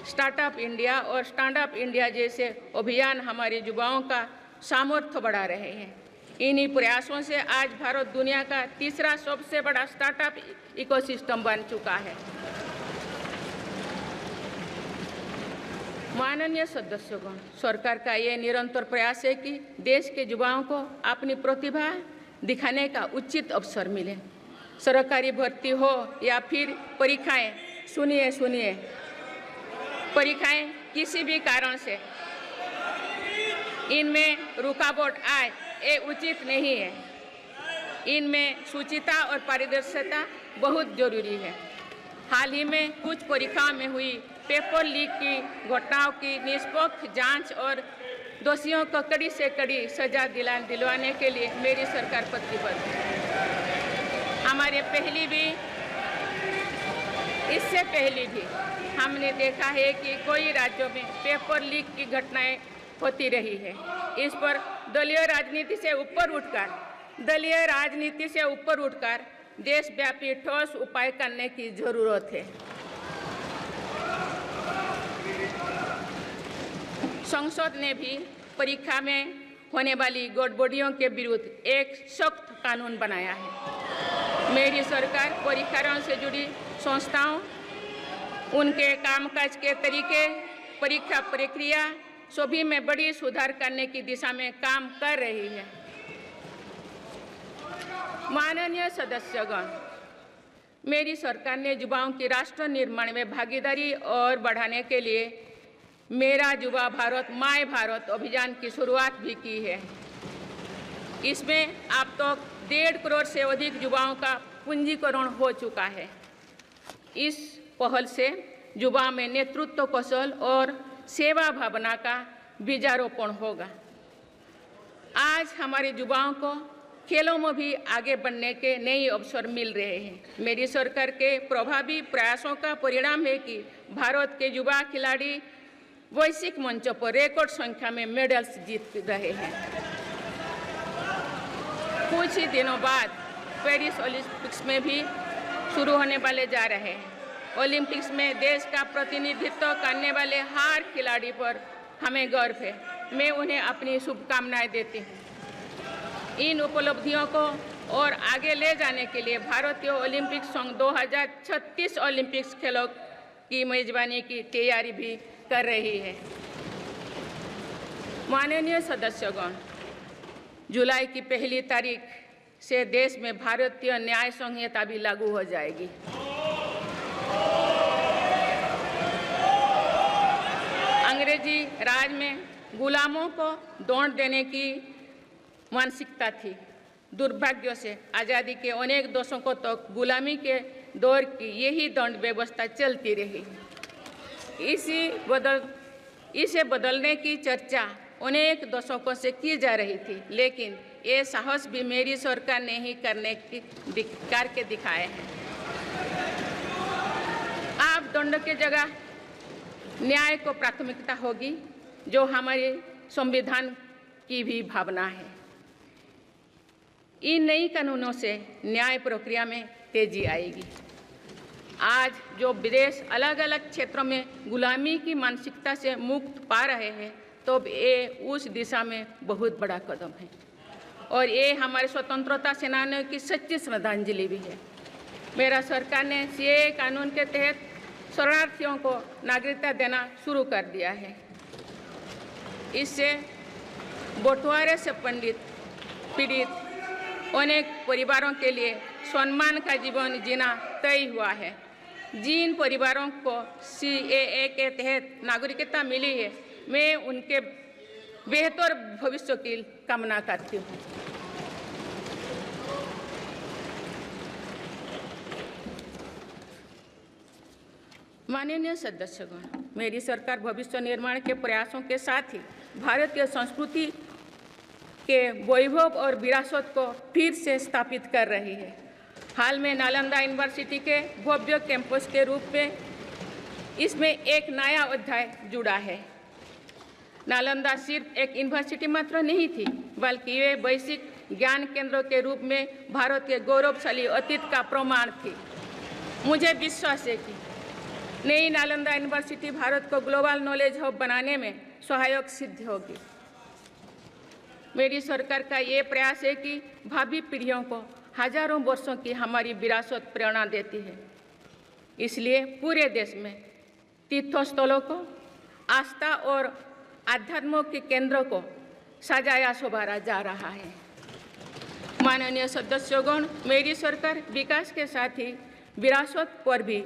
स्टार्टअप इंडिया और स्टैंडअप इंडिया जैसे अभियान हमारे युवाओं का सामर्थ्य बढ़ा रहे हैं। इन्हीं प्रयासों से आज भारत दुनिया का तीसरा सबसे बड़ा स्टार्टअप इकोसिस्टम बन चुका है। माननीय सदस्यगण, सरकार का ये निरंतर प्रयास है कि देश के युवाओं को अपनी प्रतिभा दिखाने का उचित अवसर मिले। सरकारी भर्ती हो या फिर परीक्षाएं, सुनिए, परीक्षाएं किसी भी कारण से इनमें रुकावट आए, ये उचित नहीं है। इनमें शुचिता और पारदर्शिता बहुत जरूरी है। हाल ही में कुछ परीक्षाओं में हुई पेपर लीक की घटनाओं की निष्पक्ष जांच और दोषियों को कड़ी से कड़ी सजा दिलवाने के लिए मेरी सरकार प्रतिबद्ध है। इससे पहले भी हमने देखा है कि कई राज्यों में पेपर लीक की घटनाएं होती रही है। इस पर दलीय राजनीति से ऊपर उठकर देशव्यापी ठोस उपाय करने की जरूरत है। संसद ने भी परीक्षा में होने वाली गड़बड़ियों के विरुद्ध एक सख्त कानून बनाया है। मेरी सरकार परीक्षाओं से जुड़ी संस्थाओं, उनके कामकाज के तरीके, परीक्षा प्रक्रिया सभी में बड़ी सुधार करने की दिशा में काम कर रही है। माननीय सदस्यगण, मेरी सरकार ने युवाओं की राष्ट्र निर्माण में भागीदारी और बढ़ाने के लिए मेरा युवा भारत माय भारत अभियान की शुरुआत भी की है। इसमें अब तक 1.5 करोड़ से अधिक युवाओं का पंजीकरण हो चुका है। इस पहल से युवा में नेतृत्व कौशल और सेवा भावना का बीजारोपण होगा। आज हमारे युवाओं को खेलों में भी आगे बढ़ने के नए अवसर मिल रहे हैं। मेरी सरकार के प्रभावी प्रयासों का परिणाम है कि भारत के युवा खिलाड़ी वैश्विक मंचों पर रिकॉर्ड संख्या में मेडल्स जीत रहे हैं। कुछ ही दिनों बाद पेरिस ओलंपिक्स में भी शुरू होने वाले जा रहे हैं। ओलंपिक्स में देश का प्रतिनिधित्व करने वाले हर खिलाड़ी पर हमें गर्व है। मैं उन्हें अपनी शुभकामनाएं देती हूँ। इन उपलब्धियों को और आगे ले जाने के लिए भारतीय ओलंपिक संघ 2036 ओलंपिक्स खेलों की मेजबानी की तैयारी भी कर रही है। माननीय सदस्यगण, जुलाई की पहली तारीख से देश में भारतीय न्याय संहिता भी लागू हो जाएगी। अंग्रेजी राज में गुलामों को दौड़ देने की मानसिकता थी। दुर्भाग्य से आज़ादी के अनेक दशकों तक गुलामी के दौर की यही दंड व्यवस्था चलती रही। इसे बदलने की चर्चा अनेक दशकों से की जा रही थी, लेकिन ये साहस भी मेरी सरकार ने ही करके दिखाए हैं। अब दंड के जगह न्याय को प्राथमिकता होगी, जो हमारे संविधान की भी भावना है। इन नई कानूनों से न्याय प्रक्रिया में तेजी आएगी। आज जो विदेश अलग अलग क्षेत्रों में गुलामी की मानसिकता से मुक्त पा रहे हैं, तो ये उस दिशा में बहुत बड़ा कदम है और ये हमारे स्वतंत्रता सेनानियों की सच्ची श्रद्धांजलि भी है। मेरा सरकार ने सीएए कानून के तहत शरणार्थियों को नागरिकता देना शुरू कर दिया है। इससे बंटवारे से पीड़ित अनेक परिवारों के लिए सम्मान का जीवन जीना तय हुआ है। जिन परिवारों को सीएए के तहत नागरिकता मिली है, मैं उनके बेहतर भविष्य की कामना करती हूँ। माननीय सदस्यगण, मेरी सरकार भविष्य निर्माण के प्रयासों के साथ ही भारतीय संस्कृति के वैभव और विरासत को फिर से स्थापित कर रही है। हाल में नालंदा यूनिवर्सिटी के भव्य कैंपस के रूप में इसमें एक नया अध्याय जुड़ा है। नालंदा सिर्फ एक यूनिवर्सिटी मात्र नहीं थी, बल्कि ये वैश्विक ज्ञान केंद्र के रूप में भारत के गौरवशाली अतीत का प्रमाण थी। मुझे विश्वास है कि नई नालंदा यूनिवर्सिटी भारत को ग्लोबल नॉलेज हब बनाने में सहायक सिद्ध होगी। मेरी सरकार का ये प्रयास है कि भावी पीढ़ियों को हजारों वर्षों की हमारी विरासत प्रेरणा देती है। इसलिए पूरे देश में तीर्थस्थलों को आस्था और आध्यात्म के केंद्रों को सजाया संवारा जा रहा है। माननीय सदस्यगण, मेरी सरकार विकास के साथ ही विरासत पर भी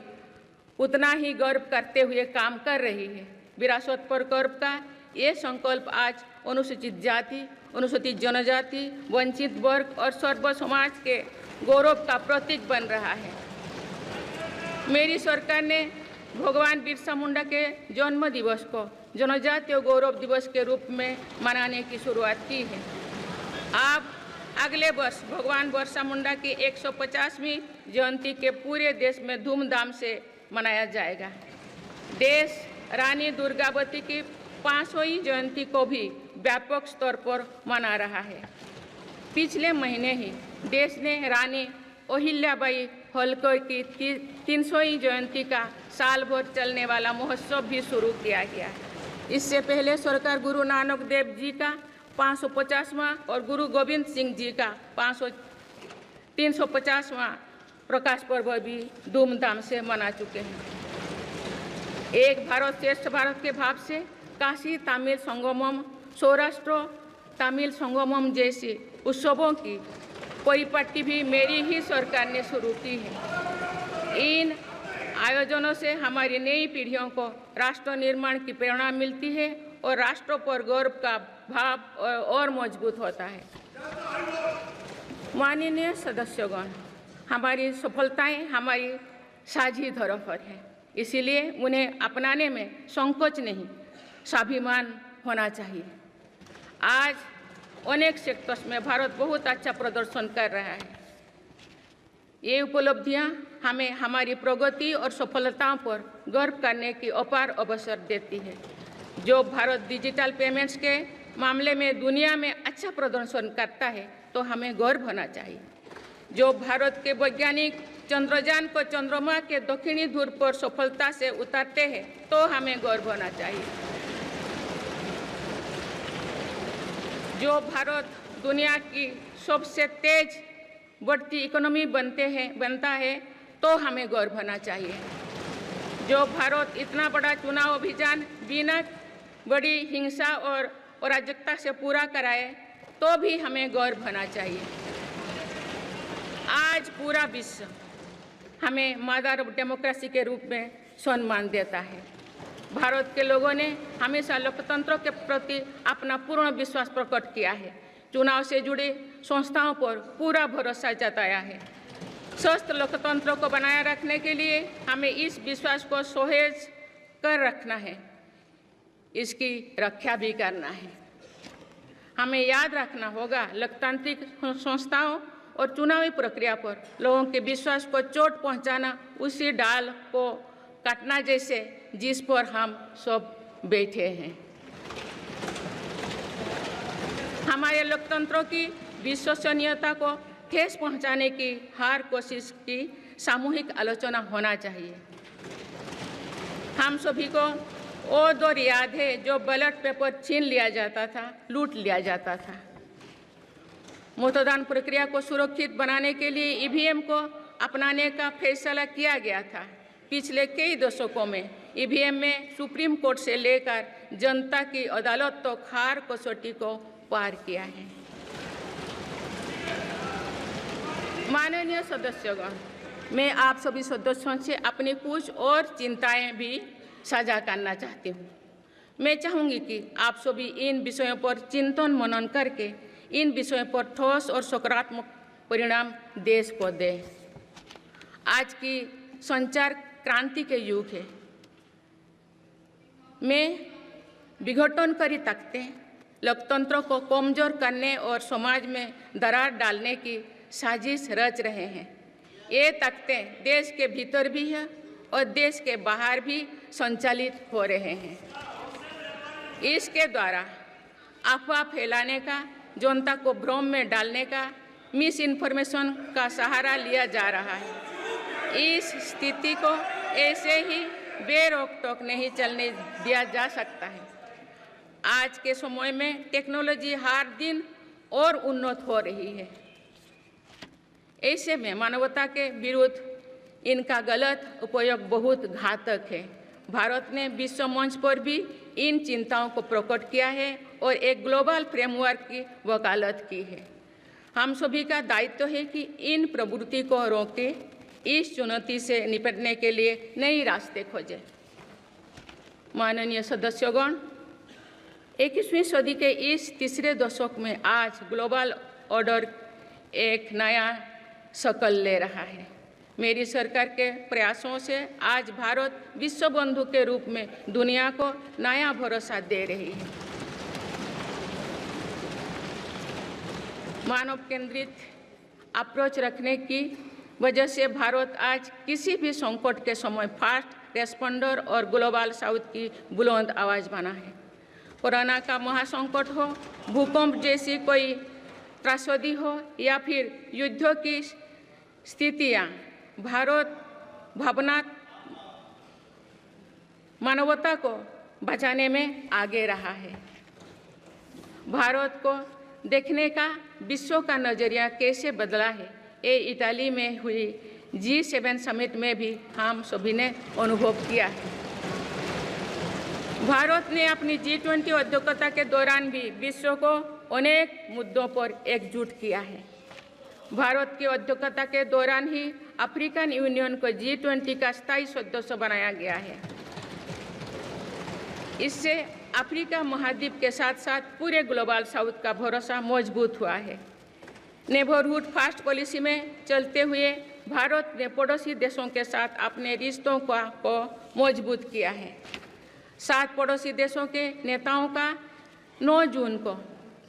उतना ही गर्व करते हुए काम कर रही है। विरासत पर गर्व का ये संकल्प आज अनुसूचित जाति, अनुसूचित जनजाति, वंचित वर्ग और सर्व समाज के गौरव का प्रतीक बन रहा है। मेरी सरकार ने भगवान बिरसा मुंडा के जन्म दिवस को जनजातीय गौरव दिवस के रूप में मनाने की शुरुआत की है। अब अगले वर्ष भगवान बिरसा मुंडा की 150वीं जयंती के पूरे देश में धूमधाम से मनाया जाएगा। देश रानी दुर्गावती की 500वीं जयंती को भी व्यापक स्तर पर मना रहा है। पिछले महीने ही देश ने रानी अहिल्याबाई होलकर की 300वीं जयंती का साल भर चलने वाला महोत्सव भी शुरू किया गया है। इससे पहले सरकार गुरु नानक देव जी का 550वां और गुरु गोविंद सिंह जी का 350वां प्रकाश पर्व भी धूमधाम से मना चुके हैं। एक भारत श्रेष्ठ भारत के भाव से काशी तमिल संगमम, सौराष्ट्र तमिल संगमम जैसे उत्सवों की परिपाटी भी मेरी ही सरकार ने शुरू की है। इन आयोजनों से हमारी नई पीढ़ियों को राष्ट्र निर्माण की प्रेरणा मिलती है और राष्ट्र पर गौरव का भाव और मजबूत होता है। माननीय सदस्यगण, हमारी सफलताएं हमारी साझी धरोहर है, इसीलिए उन्हें अपनाने में संकोच नहीं, स्वाभिमान होना चाहिए। आज अनेक सेक्टर्स में भारत बहुत अच्छा प्रदर्शन कर रहा है। ये उपलब्धियां हमें हमारी प्रगति और सफलताओं पर गर्व करने की अपार अवसर देती है। जो भारत डिजिटल पेमेंट्स के मामले में दुनिया में अच्छा प्रदर्शन करता है, तो हमें गर्व होना चाहिए। जो भारत के वैज्ञानिक चंद्रयान को चंद्रमा के दक्षिणी ध्रुव पर सफलता से उतारते हैं, तो हमें गर्व होना चाहिए। जो भारत दुनिया की सबसे तेज बढ़ती इकोनॉमी बनता है तो हमें गर्व होना चाहिए। जो भारत इतना बड़ा चुनाव अभियान बिना बड़ी हिंसा और अराजकता से पूरा कराए तो भी हमें गर्व होना चाहिए। आज पूरा विश्व हमें मदर ऑफ डेमोक्रेसी के रूप में सम्मान देता है। भारत के लोगों ने हमेशा लोकतंत्र के प्रति अपना पूर्ण विश्वास प्रकट किया है। चुनाव से जुड़ी संस्थाओं पर पूरा भरोसा जताया है। स्वस्थ लोकतंत्र को बनाए रखने के लिए हमें इस विश्वास को सुसह्य कर रखना है, इसकी रक्षा भी करना है। हमें याद रखना होगा, लोकतांत्रिक संस्थाओं और चुनावी प्रक्रिया पर लोगों के विश्वास को चोट पहुंचाना उसी डाल को काटना जैसे जिस पर हम सब बैठे हैं। हमारे लोकतंत्रों की विश्वसनीयता को ठेस पहुंचाने की हर कोशिश की सामूहिक आलोचना होना चाहिए। हम सभी को वो दौर याद है जो बैलेट पेपर छीन लिया जाता था, लूट लिया जाता था। मतदान प्रक्रिया को सुरक्षित बनाने के लिए ईवीएम को अपनाने का फैसला किया गया था। पिछले कई दशकों में ईवीएम में सुप्रीम कोर्ट से लेकर जनता की अदालत तक हर कसौटी को पार किया है। माननीय सदस्यगण, मैं आप सभी सदस्यों से अपनी कुछ और चिंताएं भी साझा करना चाहती हूँ। मैं चाहूँगी कि आप सभी इन विषयों पर चिंतन मनन करके इन विषयों पर ठोस और सकारात्मक परिणाम देश को दें। आज की संचार क्रांति के युग है में विघटनकारी ताकतें लोकतंत्र को कमजोर करने और समाज में दरार डालने की साजिश रच रहे हैं। ये ताकतें देश के भीतर भी है और देश के बाहर भी संचालित हो रहे हैं। इसके द्वारा अफवाह फैलाने का, जनता को भ्रम में डालने का, मिस इन्फॉर्मेशन का सहारा लिया जा रहा है। इस स्थिति को ऐसे ही बेरोक-टोक नहीं चलने दिया जा सकता है। आज के समय में टेक्नोलॉजी हर दिन और उन्नत हो रही है। ऐसे में मानवता के विरुद्ध इनका गलत उपयोग बहुत घातक है। भारत ने विश्व मंच पर भी इन चिंताओं को प्रकट किया है और एक ग्लोबल फ्रेमवर्क की वकालत की है। हम सभी का दायित्व है कि इन प्रवृत्ति को रोकें, इस चुनौती से निपटने के लिए नए रास्ते खोजें। माननीय सदस्यगण, 21वीं सदी के इस तीसरे दशक में आज ग्लोबल ऑर्डर एक नया शक्ल ले रहा है। मेरी सरकार के प्रयासों से आज भारत विश्व बंधु के रूप में दुनिया को नया भरोसा दे रही है। मानव केंद्रित अप्रोच रखने की वजह से भारत आज किसी भी संकट के समय फास्ट रेस्पॉन्डर और ग्लोबल साउथ की बुलंद आवाज़ बना है। कोरोना का महासंकट हो, भूकंप जैसी कोई त्रासदी हो या फिर युद्धों की स्थितियाँ, भारत मानवता को बचाने में आगे रहा है। भारत को देखने का विश्व का नज़रिया कैसे बदला है, ये इटाली में हुई G7 समिट में भी हम सभी ने अनुभव किया है। भारत ने अपनी G20 अध्यक्षता के दौरान भी विश्व को अनेक मुद्दों पर एकजुट किया है। भारत की अध्यक्षता के दौरान ही अफ्रीकन यूनियन को G20 का स्थायी सदस्य बनाया गया है। इससे अफ्रीका महाद्वीप के साथ साथ पूरे ग्लोबल साउथ का भरोसा मजबूत हुआ है। नेबरहुड फर्स्ट पॉलिसी में चलते हुए भारत ने पड़ोसी देशों के साथ अपने रिश्तों को मजबूत किया है। 7 पड़ोसी देशों के नेताओं का 9 जून को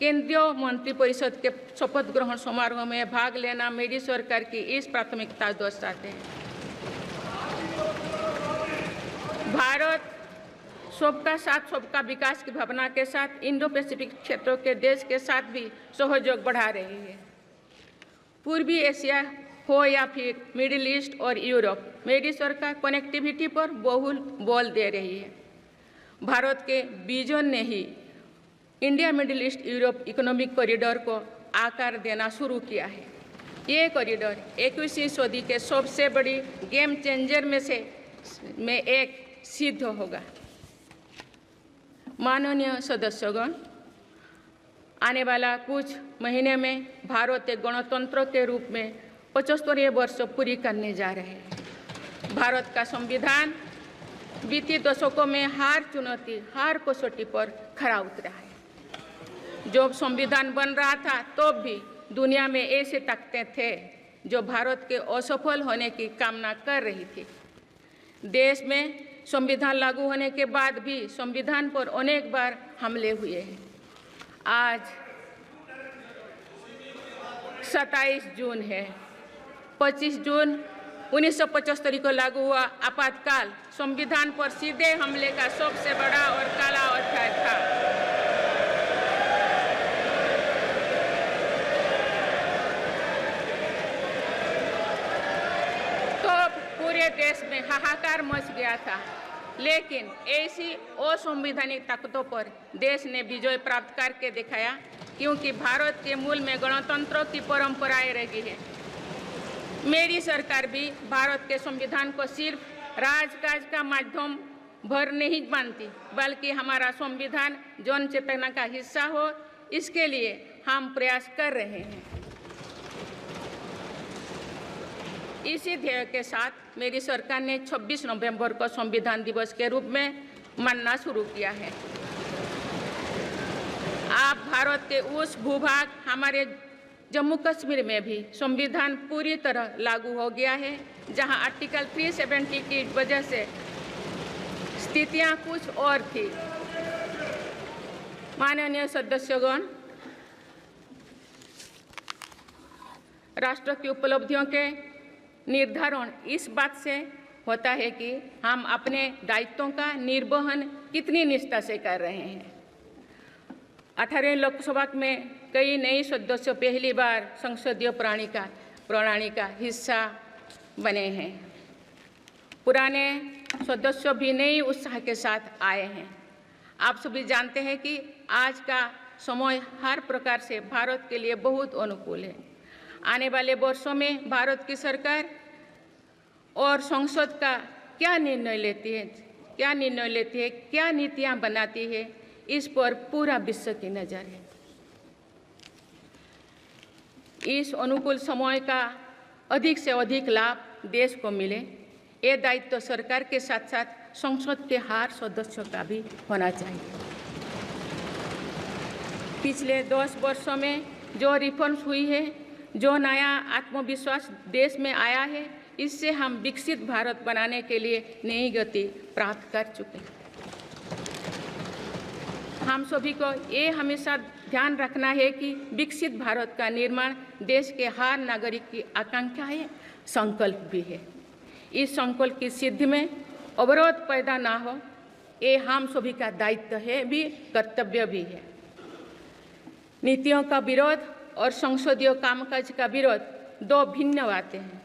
केंद्रीय मंत्रिपरिषद के शपथ ग्रहण समारोह में भाग लेना मेरी सरकार की इस प्राथमिकता दर्शाते हैं। भारत सबका साथ सबका विकास की भावना के साथ इंडो पैसिफिक क्षेत्रों के देश के साथ भी सहयोग बढ़ा रही है। पूर्वी एशिया हो या फिर मिडिल ईस्ट और यूरोप, मेरी सरकार कनेक्टिविटी पर बहुल बल दे रही है। भारत के विजन ने ही India Middle East Europe economic corridor को आकार देना शुरू किया है। ये कॉरिडोर 21वीं सदी के सबसे बड़ी गेम चेंजर में एक सिद्ध होगा। माननीय सदस्यगण, आने वाला कुछ महीने में भारत एक गणतंत्र के रूप में 75वें वर्ष पूरी करने जा रहे हैं। भारत का संविधान बीते दशकों में हर कसौटी पर खरा उतरा है। जब संविधान बन रहा था तब भी दुनिया में ऐसे ताकतें थे जो भारत के असफल होने की कामना कर रही थी। देश में संविधान लागू होने के बाद भी संविधान पर अनेक बार हमले हुए हैं। आज 27 जून है। 25 जून 1975 को लागू हुआ आपातकाल संविधान पर सीधे हमले का सबसे बड़ा और काला अध्याय था। तो पूरे देश में हाहाकार मच गया था, लेकिन ऐसी असंवैधानिक ताकतों पर देश ने विजय प्राप्त करके दिखाया, क्योंकि भारत के मूल में गणतंत्र की परंपराएं रही है। मेरी सरकार भी भारत के संविधान को सिर्फ राजकाज का माध्यम भर नहीं मानती, बल्कि हमारा संविधान जन चेतना का हिस्सा हो, इसके लिए हम प्रयास कर रहे हैं। इसी ध्येय के साथ मेरी सरकार ने 26 नवंबर को संविधान दिवस के रूप में मानना शुरू किया है। आप भारत के उस भूभाग हमारे जम्मू कश्मीर में भी संविधान पूरी तरह लागू हो गया है, जहां आर्टिकल 370 की वजह से स्थितियां कुछ और थी। माननीय सदस्यगण, राष्ट्र की उपलब्धियों के निर्धारण इस बात से होता है कि हम अपने दायित्वों का निर्वहन कितनी निष्ठा से कर रहे हैं। 18वें लोकसभा में कई नए सदस्य पहली बार संसदीय प्रणाली का हिस्सा बने हैं। पुराने सदस्य भी नए उत्साह के साथ आए हैं। आप सभी जानते हैं कि आज का समय हर प्रकार से भारत के लिए बहुत अनुकूल है। आने वाले वर्षों में भारत की सरकार और संसद का क्या निर्णय लेती है, क्या नीतियां बनाती है, इस पर पूरा विश्व की नज़र है। इस अनुकूल समय का अधिक से अधिक लाभ देश को मिले, ये दायित्व सरकार के साथ साथ संसद के हर सदस्यों का भी होना चाहिए। पिछले 10 वर्षों में जो रिफॉर्म्स हुई है, जो नया आत्मविश्वास देश में आया है, इससे हम विकसित भारत बनाने के लिए नई गति प्राप्त कर चुके हैं। हम सभी को ये हमेशा ध्यान रखना है कि विकसित भारत का निर्माण देश के हर नागरिक की आकांक्षा है, संकल्प भी है। इस संकल्प की सिद्धि में अवरोध पैदा ना हो, ये हम सभी का दायित्व है भी, कर्तव्य भी है। नीतियों का विरोध और संसदीय कामकाज का विरोध दो भिन्न बातें हैं।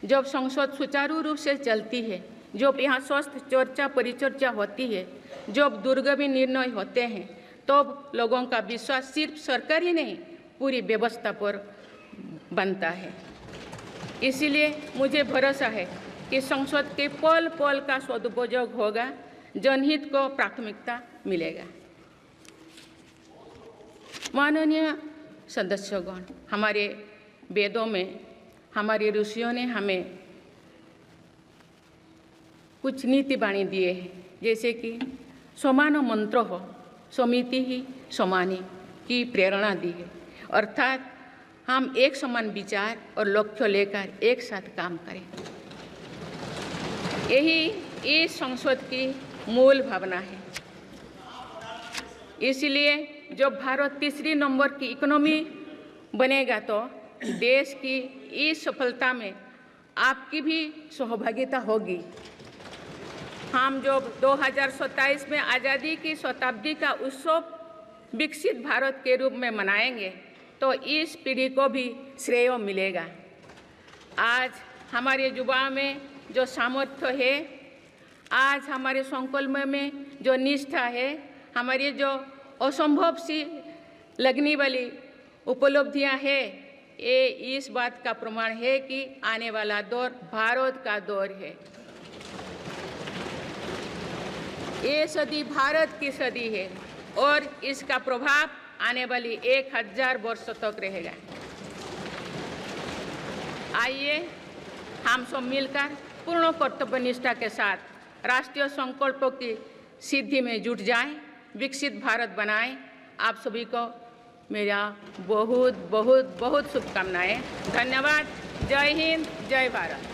जब संसद सुचारू रूप से चलती है, जब यहाँ स्वस्थ चर्चा परिचर्चा होती है, जब दूरगामी निर्णय होते हैं, तब लोगों का विश्वास सिर्फ सरकार ही नहीं, पूरी व्यवस्था पर बनता है। इसीलिए मुझे भरोसा है कि संसद के पल पल का सदुपयोग होगा, जनहित को प्राथमिकता मिलेगा। माननीय सदस्यगण, हमारे वेदों में हमारे ऋषियों ने हमें कुछ नीति वाणी दिए हैं, जैसे कि समान मंत्र हो समिति ही समानी की प्रेरणा दी है। अर्थात हम एक समान विचार और लक्ष्य लेकर एक साथ काम करें। यही इस संसद की मूल भावना है। इसलिए जब भारत तीसरी नंबर की इकोनॉमी बनेगा, तो देश की इस सफलता में आपकी भी सहभागिता होगी। हम जब 2027 में आज़ादी की शताब्दी का उत्सव विकसित भारत के रूप में मनाएंगे, तो इस पीढ़ी को भी श्रेय मिलेगा। आज हमारे युवाओं में जो सामर्थ्य है, आज हमारे संकल्प में जो निष्ठा है, हमारी जो असंभव सी लगने वाली उपलब्धियां हैं, ये इस बात का प्रमाण है कि आने वाला दौर भारत का दौर है। ये सदी भारत की सदी है और इसका प्रभाव आने वाली 1000 वर्षों तक रहेगा। आइए हम सब मिलकर पूर्ण कर्तव्यनिष्ठा के साथ राष्ट्रीय संकल्पों की सिद्धि में जुट जाएं, विकसित भारत बनाएं। आप सभी को मेरा बहुत बहुत बहुत शुभकामनाएं। धन्यवाद। जय हिंद, जय भारत।